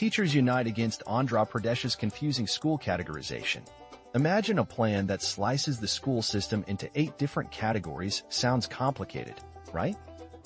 Teachers unite against Andhra Pradesh's confusing school categorization. Imagine a plan that slices the school system into 8 different categories. Sounds complicated, right?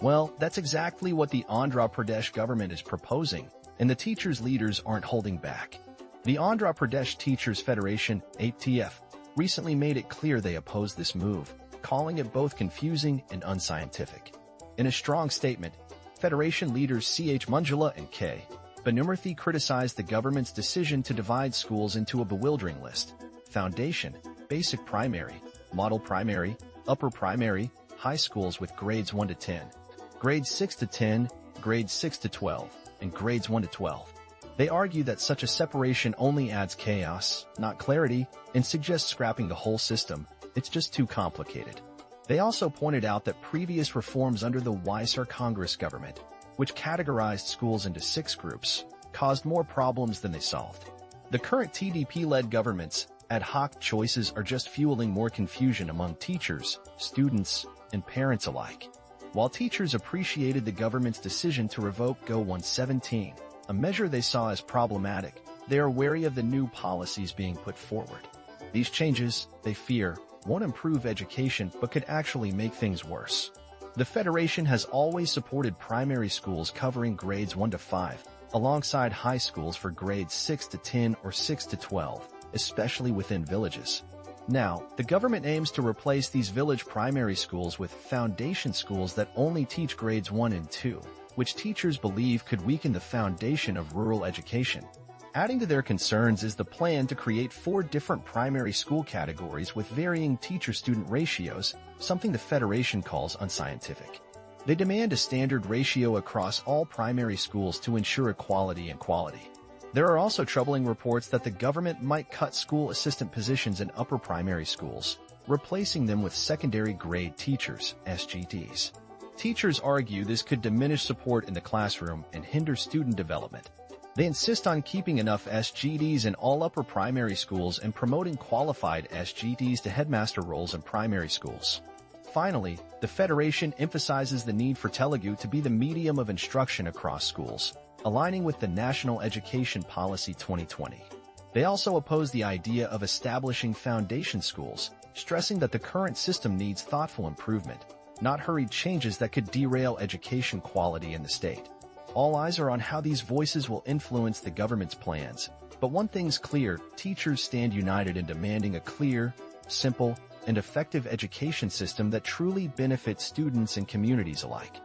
Well, that's exactly what the Andhra Pradesh government is proposing, and the teachers' leaders aren't holding back. The Andhra Pradesh Teachers Federation, ATF, recently made it clear they oppose this move, calling it both confusing and unscientific. In a strong statement, Federation leaders C.H. Manjula and K. Banumurthy criticized the government's decision to divide schools into a bewildering list: foundation, basic primary, model primary, upper primary, high schools with grades 1 to 10, grades 6 to 10, grades 6 to 12, and grades 1 to 12. They argue that such a separation only adds chaos, not clarity, and suggests scrapping the whole system. It's just too complicated. They also pointed out that previous reforms under the YSR Congress government, which categorized schools into 6 groups, caused more problems than they solved. The current TDP-led government's ad hoc choices are just fueling more confusion among teachers, students, and parents alike. While teachers appreciated the government's decision to revoke Go 117, a measure they saw as problematic, they are wary of the new policies being put forward. These changes, they fear, won't improve education but could actually make things worse. The Federation has always supported primary schools covering grades 1 to 5, alongside high schools for grades 6 to 10 or 6 to 12, especially within villages. Now, the government aims to replace these village primary schools with foundation schools that only teach grades 1 and 2, which teachers believe could weaken the foundation of rural education. Adding to their concerns is the plan to create 4 different primary school categories with varying teacher-student ratios, something the Federation calls unscientific. They demand a standard ratio across all primary schools to ensure equality and quality. There are also troubling reports that the government might cut school assistant positions in upper primary schools, replacing them with secondary grade teachers, SGTs. Teachers argue this could diminish support in the classroom and hinder student development. They insist on keeping enough SGTs in all upper primary schools and promoting qualified SGTs to headmaster roles in primary schools. Finally, the Federation emphasizes the need for Telugu to be the medium of instruction across schools, aligning with the National Education Policy 2020. They also oppose the idea of establishing foundation schools, stressing that the current system needs thoughtful improvement, not hurried changes that could derail education quality in the state. All eyes are on how these voices will influence the government's plans, but one thing's clear: teachers stand united in demanding a clear, simple, and effective education system that truly benefits students and communities alike.